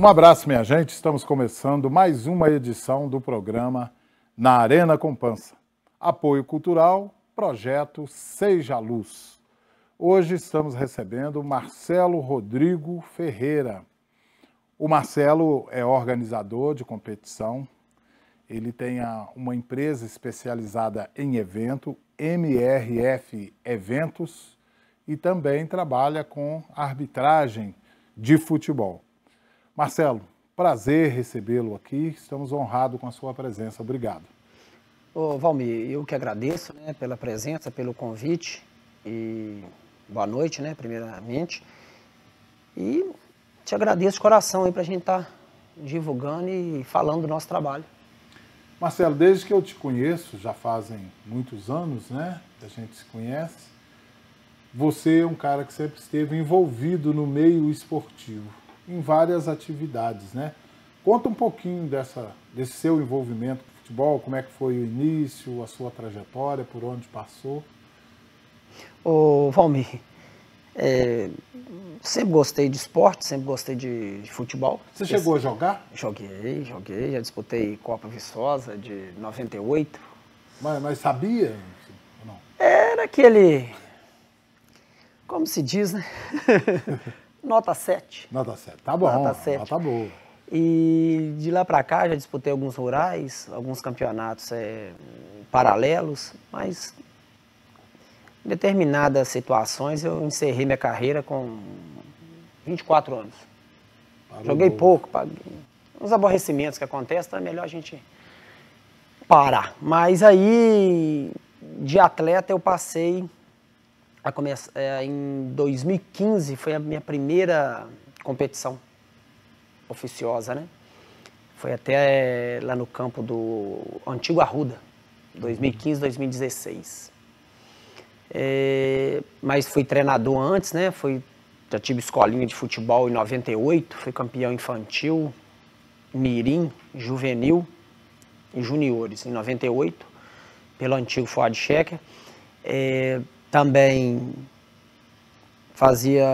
Um abraço, minha gente. Estamos começando mais uma edição do programa Na Arena com Pança. Apoio cultural, projeto Seja Luz. Hoje estamos recebendo Marcelo Rodrigo Ferreira. O Marcelo é organizador de competição. Ele tem uma empresa especializada em evento, MRF Eventos, e também trabalha com arbitragem de futebol. Marcelo, prazer recebê-lo aqui, estamos honrados com a sua presença, obrigado. Ô Valmir, eu que agradeço, né, pela presença, pelo convite e boa noite, né, primeiramente. E te agradeço de coração aí pra gente estar divulgando e falando do nosso trabalho. Marcelo, desde que eu te conheço, já fazem muitos anos, né, que a gente se conhece, você é um cara que sempre esteve envolvido no meio esportivo, em várias atividades, né? Conta um pouquinho desse seu envolvimento com o futebol, como é que foi o início, a sua trajetória, por onde passou. Ô Valmir, sempre gostei de esporte, sempre gostei de futebol. Você chegou a jogar? Joguei, já disputei Copa Viçosa de 98. Mas sabia? Não. Era aquele, como se diz, né? Nota 7. Nota 7, tá bom, Nota 7. Nota boa. E de lá para cá já disputei alguns rurais, alguns campeonatos paralelos, mas em determinadas situações eu encerrei minha carreira com 24 anos. Joguei pouco, uns aborrecimentos que acontecem, então é melhor a gente parar. Mas aí, de atleta, eu passei a começar, em 2015 foi a minha primeira competição oficiosa, né? Foi até lá no campo do Antigo Arruda, 2015, 2016. Mas fui treinador antes, né? Já tive escolinha de futebol em 98, fui campeão infantil, mirim, juvenil e juniores em 98, pelo antigo Fuad Checker. Também fazia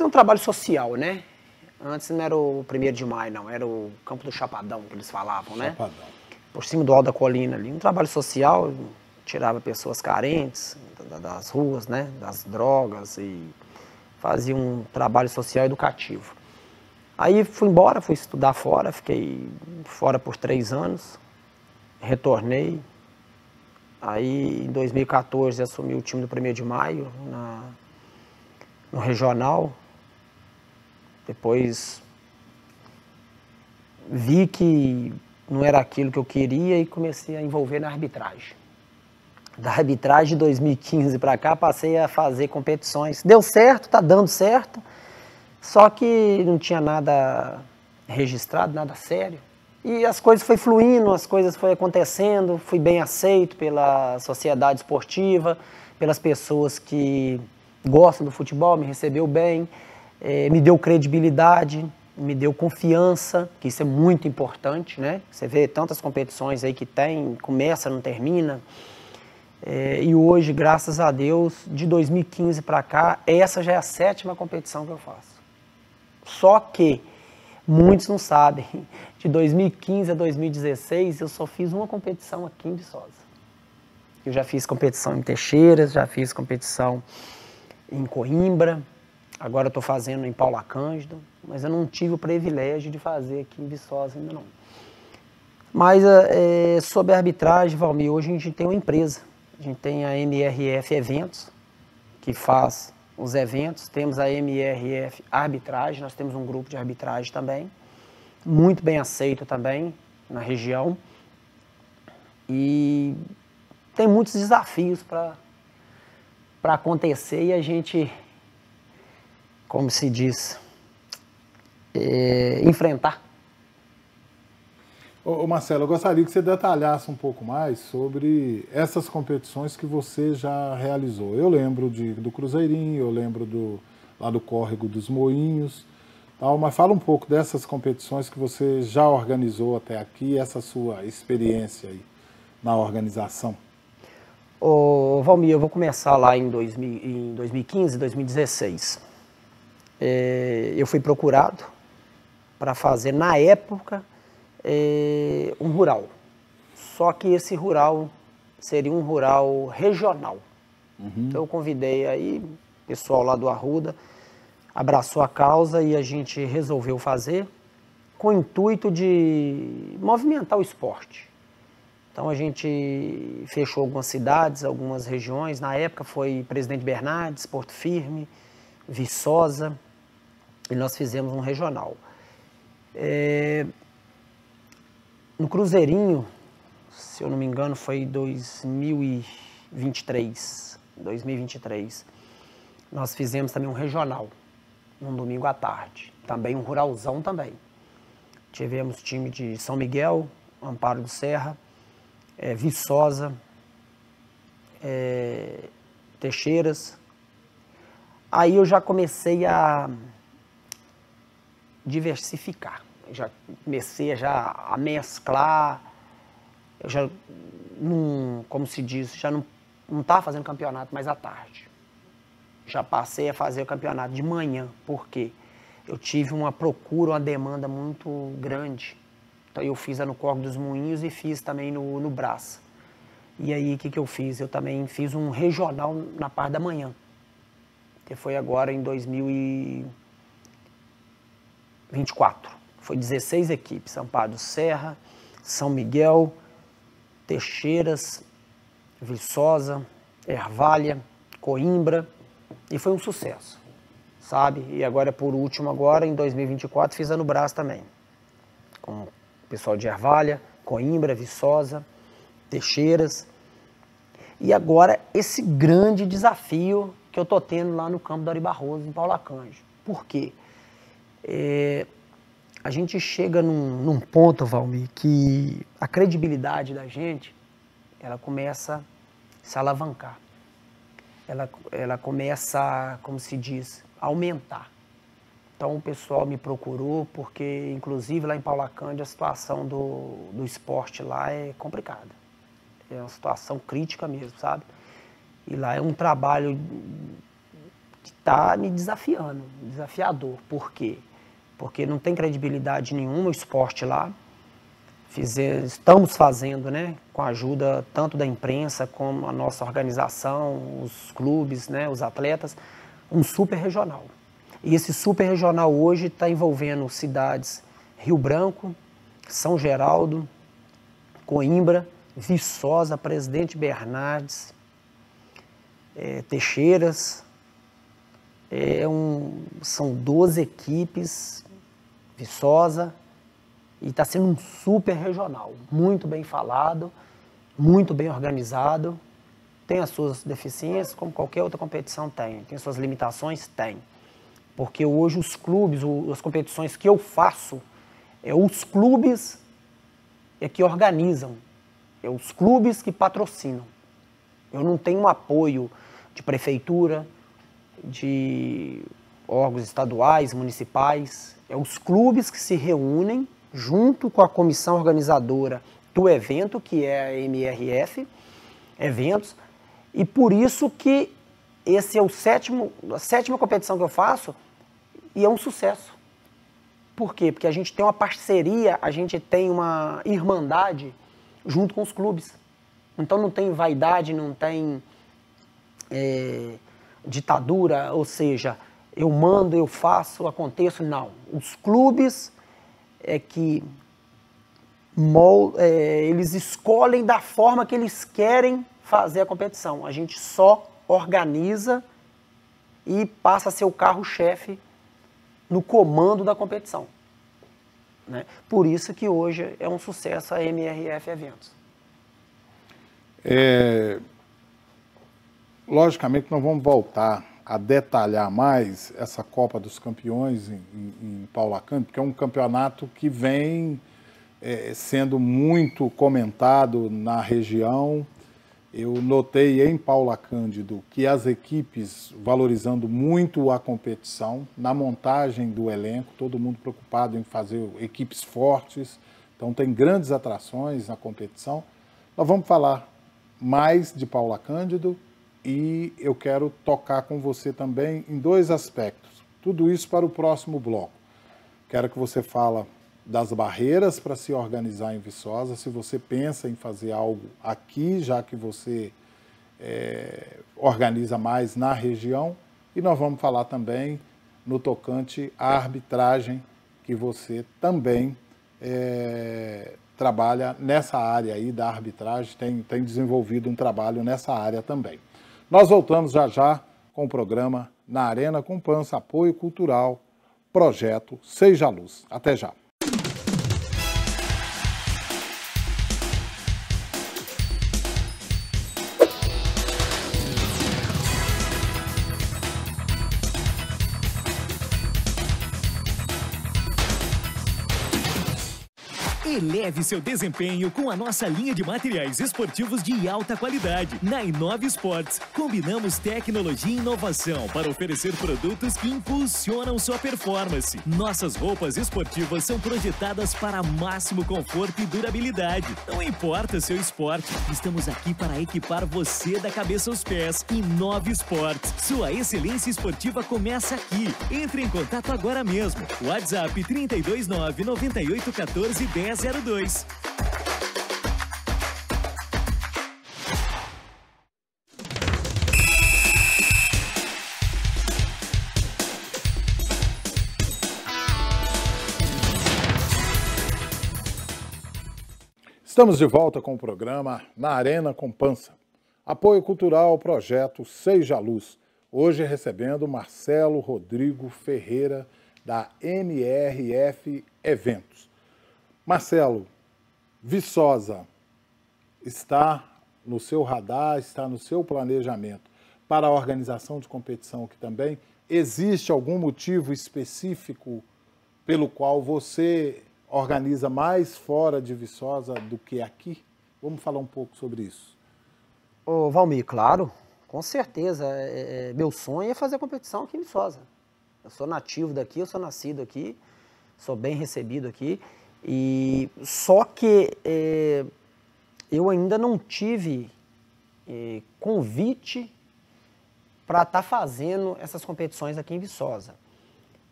um trabalho social, né? Antes não era o 1º de maio, não. Era o Campo do Chapadão, que eles falavam, né? Chapadão. Por cima do Alto da Colina ali. Um trabalho social, tirava pessoas carentes das ruas, né? Das drogas e fazia um trabalho social educativo. Aí fui embora, fui estudar fora, fiquei fora por 3 anos. Retornei. Aí, em 2014, assumi o time do 1º de maio, no regional. Depois, vi que não era aquilo que eu queria e comecei a envolver na arbitragem. Da arbitragem de 2015 para cá, passei a fazer competições. Deu certo, tá dando certo, só que não tinha nada registrado, nada sério. E as coisas foram fluindo, as coisas foram acontecendo, fui bem aceito pela sociedade esportiva, pelas pessoas que gostam do futebol, me recebeu bem, me deu credibilidade, me deu confiança, que isso é muito importante, né? Você vê tantas competições aí que tem, começa, não termina. E hoje, graças a Deus, de 2015 para cá, essa já é a 7ª competição que eu faço. Só que muitos não sabem, de 2015 a 2016 eu só fiz uma competição aqui em Viçosa. Eu já fiz competição em Teixeiras, já fiz competição em Coimbra, agora eu estou fazendo em Paula Cândido, mas eu não tive o privilégio de fazer aqui em Viçosa ainda não. Mas sobre a arbitragem, Valmir, hoje a gente tem uma empresa, a gente tem a MRF Eventos, que faz os eventos, temos a MRF Arbitragem, nós temos um grupo de arbitragem também, muito bem aceito também na região, e tem muitos desafios para acontecer e a gente, como se diz, enfrentar. Ô Marcelo, eu gostaria que você detalhasse um pouco mais sobre essas competições que você já realizou. Eu lembro do Cruzeirinho, eu lembro lá do Córrego dos Moinhos, tal, mas fala um pouco dessas competições que você já organizou até aqui, essa sua experiência aí na organização. Ô Valmir, eu vou começar lá em 2015, 2016. Eu fui procurado para fazer, na época, um rural. Só que esse rural seria um rural regional. Então eu convidei aí o pessoal lá do Arruda, abraçou a causa e a gente resolveu fazer com o intuito de movimentar o esporte. Então a gente fechou algumas cidades, algumas regiões. Na época foi Presidente Bernardes, Porto Firme, Viçosa, e nós fizemos um regional. No Cruzeirinho, se eu não me engano, foi 2023, nós fizemos também um regional, um domingo à tarde, também um ruralzão também. Tivemos time de São Miguel, Amparo do Serra, Viçosa, Teixeiras. Aí eu já comecei a diversificar, já comecei a mesclar, eu já não, como se diz, já não estava fazendo campeonato mais à tarde. Já passei a fazer o campeonato de manhã, porque eu tive uma procura, uma demanda muito grande. Então eu fiz no Córrego dos Moinhos e fiz também no Brás. E aí o que eu fiz? Eu também fiz um regional na parte da manhã, que foi agora em 2024. Foi 16 equipes, Amparo do Serra, São Miguel, Teixeiras, Viçosa, Ervalha, Coimbra, e foi um sucesso, sabe? E agora, por último, agora em 2024, fiz no Brás também, com o pessoal de Ervalha, Coimbra, Viçosa, Teixeiras. E agora, esse grande desafio que eu tô tendo lá no campo do Ari Barroso, em Paula Cândido. Por quê? A gente chega num ponto, Valmir, que a credibilidade da gente, ela começa a se alavancar. Ela começa, como se diz, a aumentar. Então o pessoal me procurou porque, inclusive, lá em Paula Cândido, a situação do esporte lá é complicada. É uma situação crítica mesmo, sabe? E lá é um trabalho que está me desafiando, desafiador. Por quê? Porque não tem credibilidade nenhuma o esporte lá. Estamos fazendo, né, com a ajuda tanto da imprensa como a nossa organização, os clubes, né, os atletas, um super regional. E esse super regional hoje está envolvendo cidades Rio Branco, São Geraldo, Coimbra, Viçosa, Presidente Bernardes, Teixeiras. São 12 equipes, Viçosa, e está sendo um super regional, muito bem falado, muito bem organizado. Tem as suas deficiências, como qualquer outra competição tem suas limitações? Tem. Porque hoje os clubes, as competições que eu faço, os clubes que organizam, os clubes que patrocinam. Eu não tenho um apoio de prefeitura, de órgãos estaduais, municipais. Os clubes que se reúnem junto com a comissão organizadora do evento, que é a MRF Eventos, e por isso que esse é a sétima competição que eu faço e é um sucesso. Por quê? Porque a gente tem uma parceria, a gente tem uma irmandade junto com os clubes. Então não tem vaidade, não tem ditadura, ou seja, eu mando, eu faço, aconteço, não. Os clubes que eles escolhem da forma que eles querem fazer a competição. A gente só organiza e passa a ser o carro-chefe no comando da competição, né? Por isso que hoje é um sucesso a MRF Eventos. Logicamente, nós vamos voltar a detalhar mais essa Copa dos Campeões em Paula Cândido, porque é um campeonato que vem sendo muito comentado na região. Eu notei em Paula Cândido que as equipes valorizando muito a competição, na montagem do elenco, todo mundo preocupado em fazer equipes fortes, então tem grandes atrações na competição. Nós vamos falar mais de Paula Cândido e eu quero tocar com você também em dois aspectos. Tudo isso para o próximo bloco. Quero que você fale das barreiras para se organizar em Viçosa, se você pensa em fazer algo aqui, já que você organiza mais na região, e nós vamos falar também no tocante à arbitragem, que você também trabalha nessa área aí da arbitragem, tem desenvolvido um trabalho nessa área também. Nós voltamos já já com o programa Na Arena com Pança, apoio cultural, projeto Seja Luz. Até já. Eleve seu desempenho com a nossa linha de materiais esportivos de alta qualidade. Na Inove Esportes, combinamos tecnologia e inovação para oferecer produtos que impulsionam sua performance. Nossas roupas esportivas são projetadas para máximo conforto e durabilidade. Não importa seu esporte, estamos aqui para equipar você da cabeça aos pés. Inove Esportes, sua excelência esportiva começa aqui. Entre em contato agora mesmo. WhatsApp 329 9814 1002. Estamos de volta com o programa Na Arena com Pança. Apoio cultural, projeto Seja Luz. Hoje recebendo Marcelo Rodrigo Ferreira, da MRF Eventos. Marcelo, Viçosa está no seu radar, está no seu planejamento para a organização de competição aqui também? Existe algum motivo específico pelo qual você organiza mais fora de Viçosa do que aqui? Vamos falar um pouco sobre isso. Ô, Valmir, claro, com certeza. Meu sonho é fazer competição aqui em Viçosa. Eu sou nativo daqui, eu sou nascido aqui, sou bem recebido aqui. E só que eu ainda não tive convite para estar fazendo essas competições aqui em Viçosa.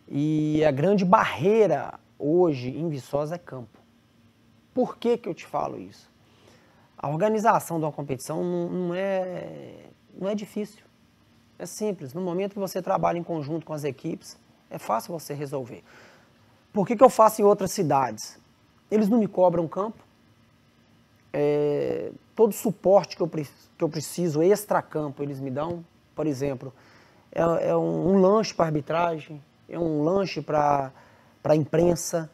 E a grande barreira hoje em Viçosa é campo. Por que que eu te falo isso? A organização de uma competição não é difícil. É simples. No momento que você trabalha em conjunto com as equipes, é fácil você resolver. Por que que eu faço em outras cidades? Eles não me cobram campo. Todo suporte que eu preciso, extra-campo, eles me dão. Por exemplo, um lanche para arbitragem, é um lanche para a imprensa.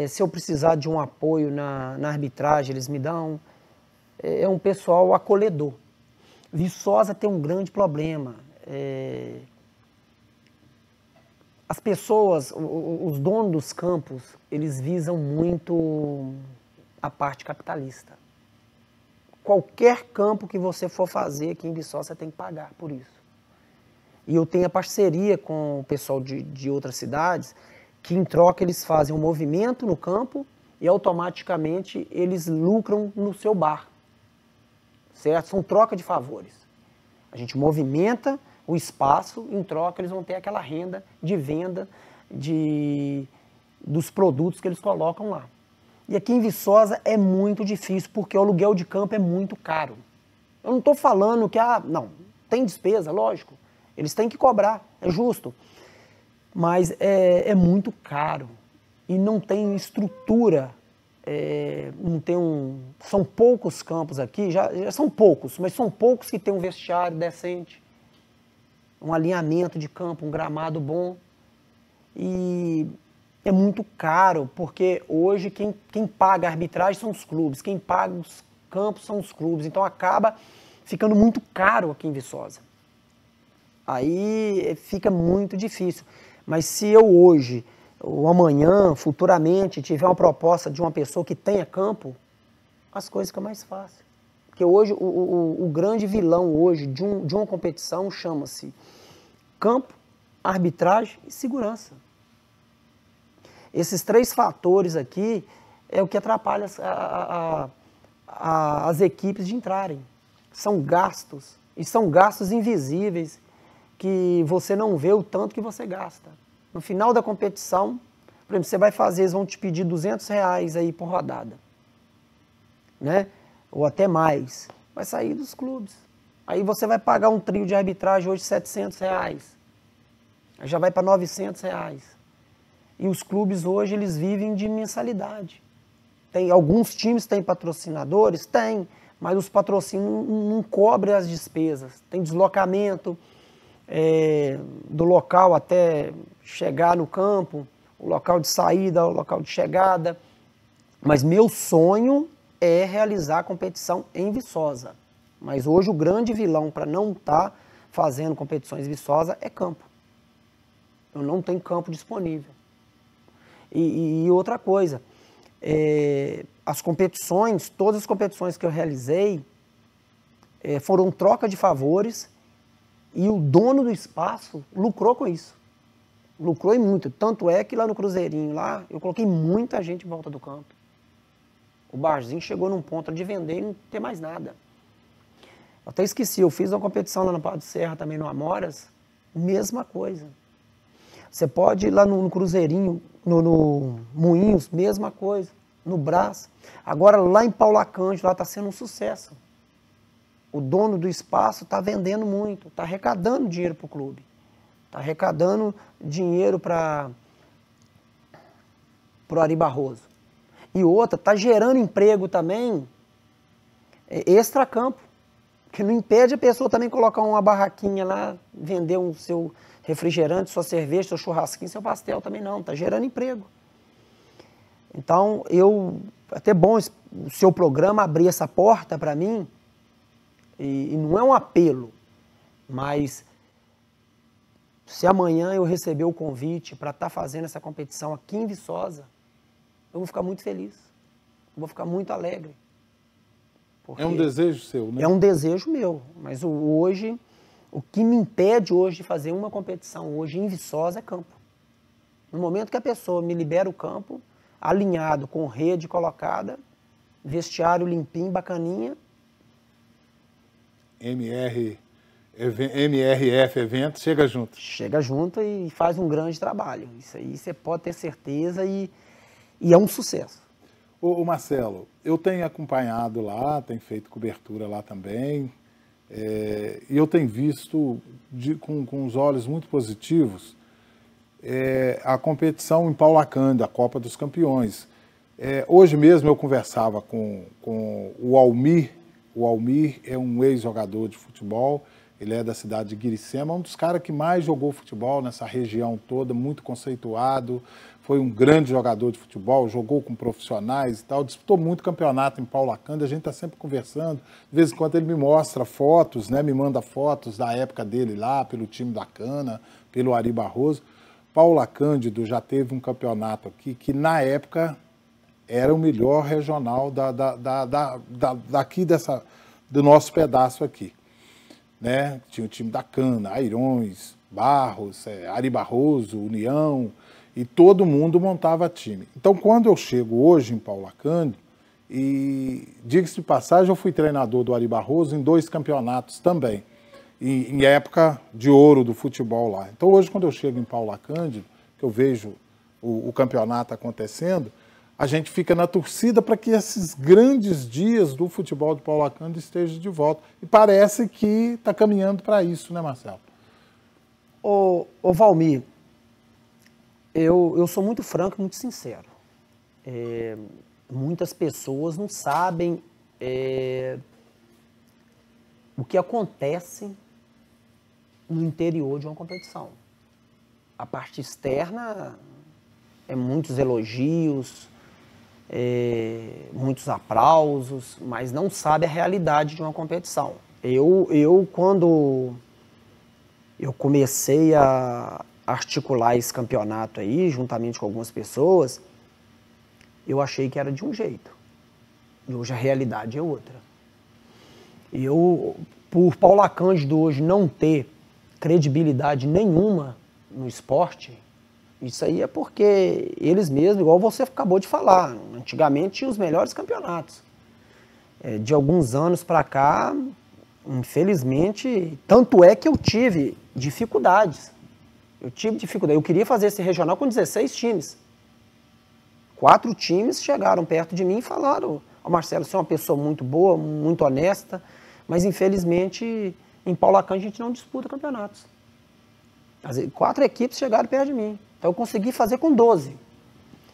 Se eu precisar de um apoio na arbitragem, eles me dão. É um pessoal acolhedor. Viçosa tem um grande problema. As pessoas, os donos dos campos, eles visam muito a parte capitalista. Qualquer campo que você for fazer aqui em Viçosa, você tem que pagar por isso. E eu tenho a parceria com o pessoal de outras cidades, que em troca eles fazem um movimento no campo e automaticamente eles lucram no seu bar. Certo? São troca de favores. A gente movimenta o espaço, em troca eles vão ter aquela renda de venda dos produtos que eles colocam lá. E aqui em Viçosa é muito difícil, porque o aluguel de campo é muito caro. Eu não estou falando que, não, tem despesa, lógico, eles têm que cobrar, é justo. Mas é muito caro e não tem estrutura, são poucos campos aqui, já são poucos, mas são poucos que têm um vestiário decente, um alinhamento de campo, um gramado bom. E é muito caro, porque hoje quem paga a arbitragem são os clubes, quem paga os campos são os clubes, então acaba ficando muito caro aqui em Viçosa. Aí fica muito difícil. Mas se eu hoje, ou amanhã, futuramente, tiver uma proposta de uma pessoa que tenha campo, as coisas ficam mais fáceis. Porque hoje, o grande vilão hoje de uma competição chama-se campo, arbitragem e segurança. Esses três fatores aqui é o que atrapalha as equipes de entrarem. São gastos, e são gastos invisíveis, que você não vê o tanto que você gasta. No final da competição, Por exemplo, você vai fazer, eles vão te pedir R$200 aí por rodada, né? Ou até mais. Vai sair dos clubes. Aí você vai pagar um trio de arbitragem hoje R$700. Aí já vai para R$900. E os clubes hoje, eles vivem de mensalidade. Alguns times têm patrocinadores? Tem, mas os patrocínios não cobrem as despesas. Tem deslocamento do local até chegar no campo, o local de saída, o local de chegada. Mas meu sonho é realizar a competição em Viçosa. Mas hoje o grande vilão para não estar fazendo competições em Viçosa é campo. Eu não tenho campo disponível. E outra coisa, as competições, todas as competições que eu realizei foram troca de favores e o dono do espaço lucrou com isso. Lucrou e muito. Tanto é que lá no Cruzeirinho, lá, eu coloquei muita gente em volta do campo. O barzinho chegou num ponto de vender e não ter mais nada. Eu até esqueci, eu fiz uma competição lá no Pau de Serra, também no Amoras, mesma coisa. Você pode ir lá no Cruzeirinho, no Moinhos, mesma coisa, no Brás. Agora lá em Paula Cândido, lá está sendo um sucesso. O dono do espaço está vendendo muito, está arrecadando dinheiro para o clube. Está arrecadando dinheiro para o Ari Barroso. E outra, está gerando emprego também extra-campo, que não impede a pessoa também colocar uma barraquinha lá, vender o seu refrigerante, sua cerveja, seu churrasquinho, seu pastel também não, está gerando emprego. Então, até bom o seu programa abrir essa porta para mim, e não é um apelo, mas se amanhã eu receber o convite para estar fazendo essa competição aqui em Viçosa, eu vou ficar muito feliz, eu vou ficar muito alegre. É um desejo seu, né? É um desejo meu, mas hoje, o que me impede hoje de fazer uma competição hoje em Viçosa é campo. No momento que a pessoa me libera o campo, alinhado, com rede colocada, vestiário limpinho, bacaninha. MRF Eventos, chega junto. Chega junto e faz um grande trabalho. Isso aí você pode ter certeza e é um sucesso. Ô Marcelo, eu tenho acompanhado lá, tenho feito cobertura lá também, e eu tenho visto com os olhos muito positivos a competição em Paula Cândido, a Copa dos Campeões. Hoje mesmo eu conversava com o Almir. O Almir é um ex-jogador de futebol, ele é da cidade de Guiricema, um dos caras que mais jogou futebol nessa região toda, muito conceituado, foi um grande jogador de futebol, jogou com profissionais e tal, disputou muito campeonato em Paula Cândido, a gente está sempre conversando, de vez em quando ele me mostra fotos, né, me manda fotos da época dele lá, pelo time da Cana, pelo Ari Barroso. Paula Cândido já teve um campeonato aqui que na época era o melhor regional daqui do nosso pedaço aqui. Né? Tinha o time da Cana, Airões, Barros, Ari Barroso, União, e todo mundo montava time. Então, quando eu chego hoje em Paula Cândido, e diga-se de passagem, eu fui treinador do Ari Barroso em 2 campeonatos também, em época de ouro do futebol lá. Então, hoje, quando eu chego em Paula Cândido, que eu vejo o campeonato acontecendo, a gente fica na torcida para que esses grandes dias do futebol de Paula Cândido estejam de volta. E parece que está caminhando para isso, né, Marcelo? Ô Valmir, eu sou muito franco e muito sincero. Muitas pessoas não sabem o que acontece no interior de uma competição. A parte externa é muitos elogios, muitos aplausos, mas não sabe a realidade de uma competição. Quando eu comecei a articular esse campeonato aí, juntamente com algumas pessoas, eu achei que era de um jeito. E hoje a realidade é outra. Por Paula Cândido hoje não ter credibilidade nenhuma no esporte, isso aí é porque eles mesmos, igual você acabou de falar, antigamente tinha os melhores campeonatos. De alguns anos para cá, infelizmente, tanto é que eu tive dificuldades. Eu queria fazer esse regional com 16 times. 4 times chegaram perto de mim e falaram: "Ó, Marcelo, você é uma pessoa muito boa, muito honesta, mas infelizmente em Paula Cândida a gente não disputa campeonatos." 4 equipes chegaram perto de mim. Então eu consegui fazer com 12.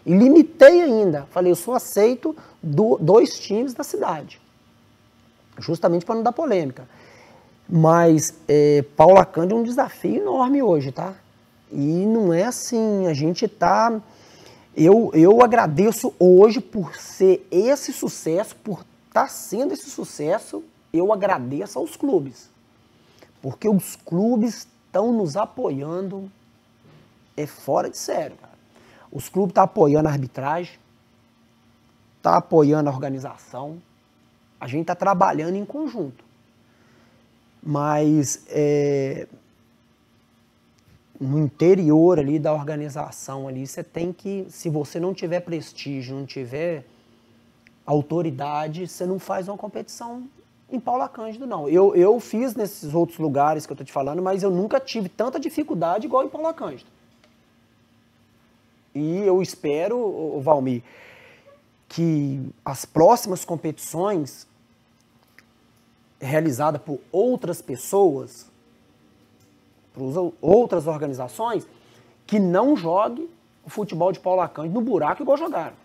E limitei ainda. Falei, eu só aceito 2 times da cidade. Justamente para não dar polêmica. Mas Paula Cândida é um desafio enorme hoje, tá? E não é assim, a gente tá... Eu agradeço hoje por ser esse sucesso, por estar sendo esse sucesso, eu agradeço aos clubes. Porque os clubes estão nos apoiando, fora de sério, cara. Os clubes estão apoiando a arbitragem, estão apoiando a organização, a gente está trabalhando em conjunto. Mas no interior ali da organização ali, você tem que, se você não tiver prestígio, não tiver autoridade, você não faz uma competição em Paula Cândida, não. Eu fiz nesses outros lugares que eu estou te falando, mas eu nunca tive tanta dificuldade igual em Paula Cândida. E eu espero, Valmir, que as próximas competições realizadas por outras pessoas, por outras organizações, que não jogue o futebol de Paula Cândida no buraco igual jogaram.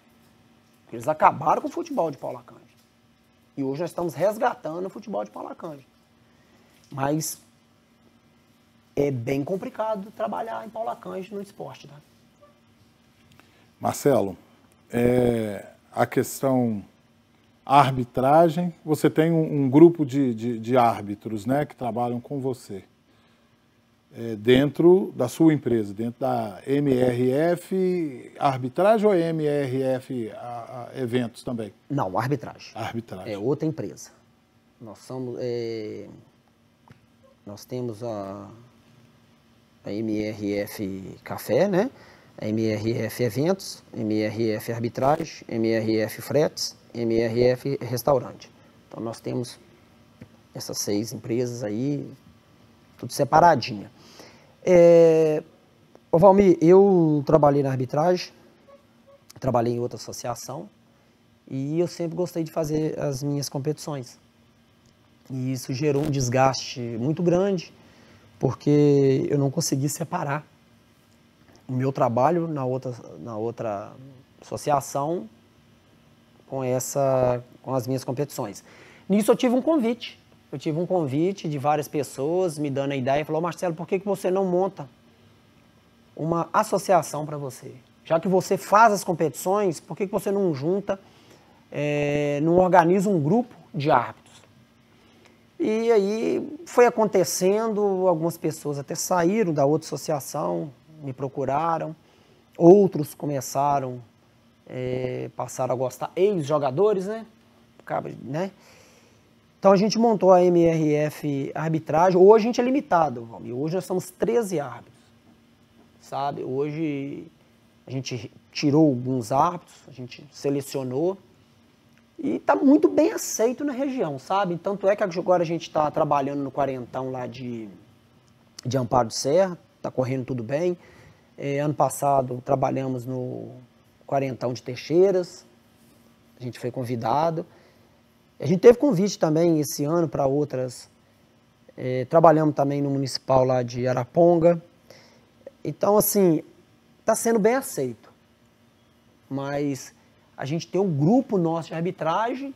Eles acabaram com o futebol de Paula Cândida. E hoje nós estamos resgatando o futebol de Paula Cândida. Mas é bem complicado trabalhar em Paula Cândida no esporte, tá? Marcelo, a questão arbitragem, você tem um grupo de árbitros, né, que trabalham com você. Dentro da sua empresa, dentro da MRF Arbitragem ou MRF Eventos também? Não, arbitragem. Arbitragem. É outra empresa. Nós temos a MRF Café, né? A MRF Eventos, MRF Arbitragem, MRF Fretes, MRF Restaurante. Então nós temos essas 6 empresas aí, tudo separadinha. Valmir, eu trabalhei na arbitragem, trabalhei em outra associação e eu sempre gostei de fazer as minhas competições. E isso gerou um desgaste muito grande, porque eu não consegui separar o meu trabalho na outra associação com as minhas competições. Nisso eu tive um convite. Eu tive um convite de várias pessoas me dando a ideia e falou: Marcelo, por que você não monta uma associação para você? Já que você faz as competições, por que você não junta, não organiza um grupo de árbitros? E aí foi acontecendo, algumas pessoas até saíram da outra associação, me procuraram, outros começaram, passaram a gostar, ex-jogadores, né? Então a gente montou a MRF Arbitragem. Hoje a gente é limitado, Valmir. Hoje nós somos 13 árbitros, sabe? Hoje a gente tirou alguns árbitros, a gente selecionou e está muito bem aceito na região, sabe? Tanto é que agora a gente está trabalhando no quarentão lá de Amparo de Serra, está correndo tudo bem. Ano passado trabalhamos no quarentão de Teixeiras, a gente foi convidado. A gente teve convite também esse ano para outras, trabalhamos também no municipal lá de Araponga. Então, assim, está sendo bem aceito. Mas a gente tem um grupo nosso de arbitragem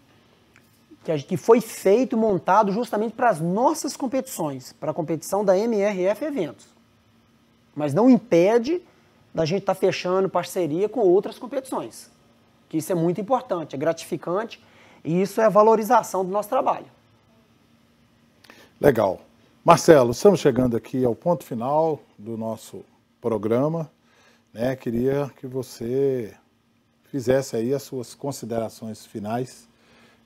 que foi feito, montado justamente para as nossas competições, para a competição da MRF Eventos. Mas não impede da gente estar fechando parceria com outras competições. Que isso é muito importante, é gratificante. E isso é a valorização do nosso trabalho. Legal. Marcelo, estamos chegando aqui ao ponto final do nosso programa, né? Queria que você fizesse aí as suas considerações finais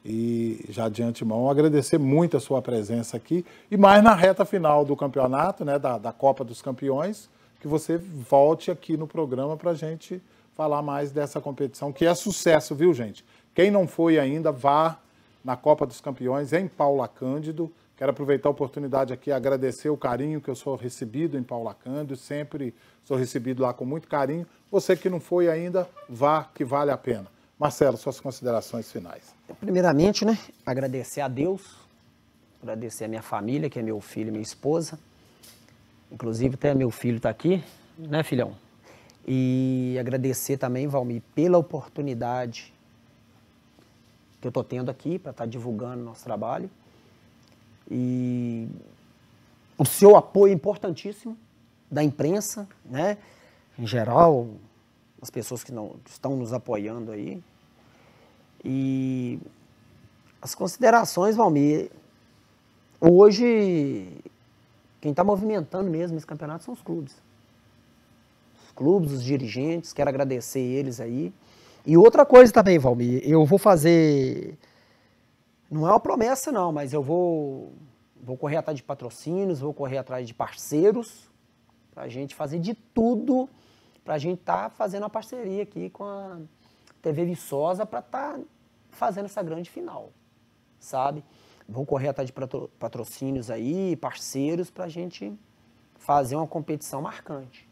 e já de antemão agradecer muito a sua presença aqui e mais na reta final do campeonato, né? Da Copa dos Campeões, que você volte aqui no programa para a gente falar mais dessa competição, que é sucesso, viu, gente? Quem não foi ainda, vá na Copa dos Campeões em Paula Cândida, Quero aproveitar a oportunidade aqui e agradecer o carinho que eu sou recebido em Paula Cândido, sempre sou recebido lá com muito carinho. Você que não foi ainda, vá, que vale a pena. Marcelo, suas considerações finais. Primeiramente, né, agradecer a Deus, agradecer a minha família, que é meu filho e minha esposa. Inclusive, até meu filho está aqui, né, filhão? E agradecer também, Valmir, pela oportunidade que eu estou tendo aqui para estar divulgando nosso trabalho. E o seu apoio importantíssimo da imprensa, né? Em geral, as pessoas que não estão nos apoiando aí. E as considerações, Valmir, hoje quem está movimentando mesmo esse campeonato são os clubes. Os clubes, os dirigentes, quero agradecer eles aí. E outra coisa também, Valmir, eu vou fazer, não é uma promessa não, mas eu vou correr atrás de patrocínios, vou correr atrás de parceiros, para a gente fazer de tudo, para a gente estar fazendo uma parceria aqui com a TV Viçosa para estar fazendo essa grande final, sabe? Vou correr atrás de patrocínios aí, parceiros, para a gente fazer uma competição marcante,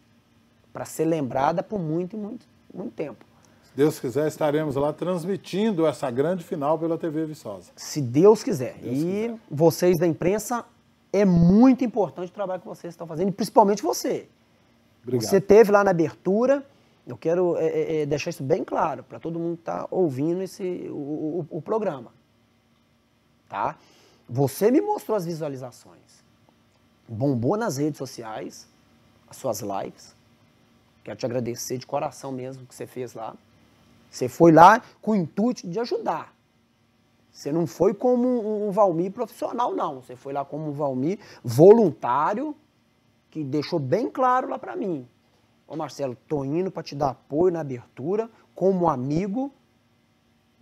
para ser lembrada por muito tempo. Se Deus quiser, estaremos lá transmitindo essa grande final pela TV Viçosa. Se Deus quiser. Vocês da imprensa, é muito importante o trabalho que vocês estão fazendo, e principalmente você. Obrigado. Você esteve lá na abertura, eu quero deixar isso bem claro, para todo mundo que está ouvindo o programa. Tá? Você me mostrou as visualizações. Bombou nas redes sociais, as suas lives. Quero te agradecer de coração mesmo que você fez lá. Você foi lá com o intuito de ajudar. Você não foi como um Valmir profissional, não. Você foi lá como um Valmir voluntário, que deixou bem claro lá para mim. Ô Marcelo, tô indo para te dar apoio na abertura, como amigo,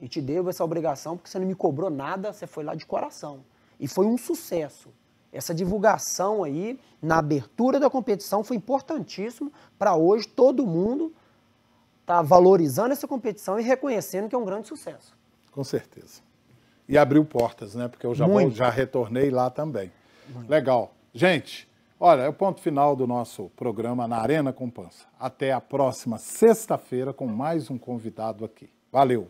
e te devo essa obrigação, porque você não me cobrou nada, você foi lá de coração. E foi um sucesso. Essa divulgação aí, na abertura da competição, foi importantíssimo para hoje todo mundo tá valorizando essa competição e reconhecendo que é um grande sucesso. Com certeza. E abriu portas, né? Porque eu já retornei lá também. Muito. Legal. Gente, olha, é o ponto final do nosso programa na Arena com Pança. Até a próxima sexta-feira com mais um convidado aqui. Valeu!